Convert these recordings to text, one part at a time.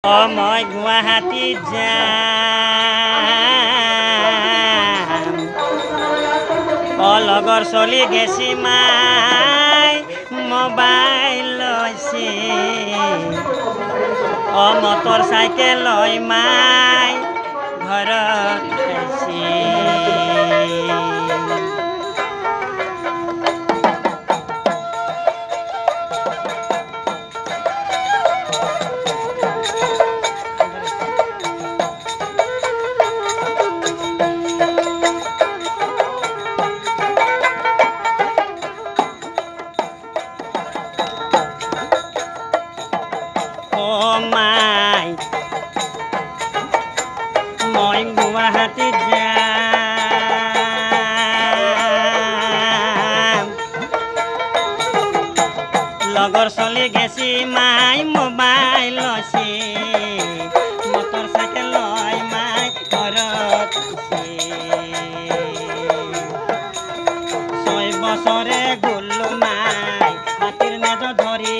মই গুৱাহাটীত যাম লগৰ চলি গেছি মাই মোবাইল লৈছে মটৰ চাইকেল লৈ মাই ঘৰত খাইছে মাই মই গুৱাহাটীত যাম লগৰ চলি গেছি মাই মোবাইল লৈছে মটৰ চাইকেল লৈ মাই ঘৰত ছয় বছৰে গ'লো মাই হাতীৰ নেজ ধৰি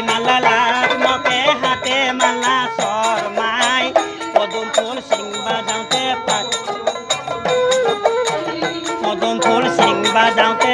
মালা লাগ মকে হাতে মালা চৰ মাই পদুম ফুল চিংবা যাওঁতে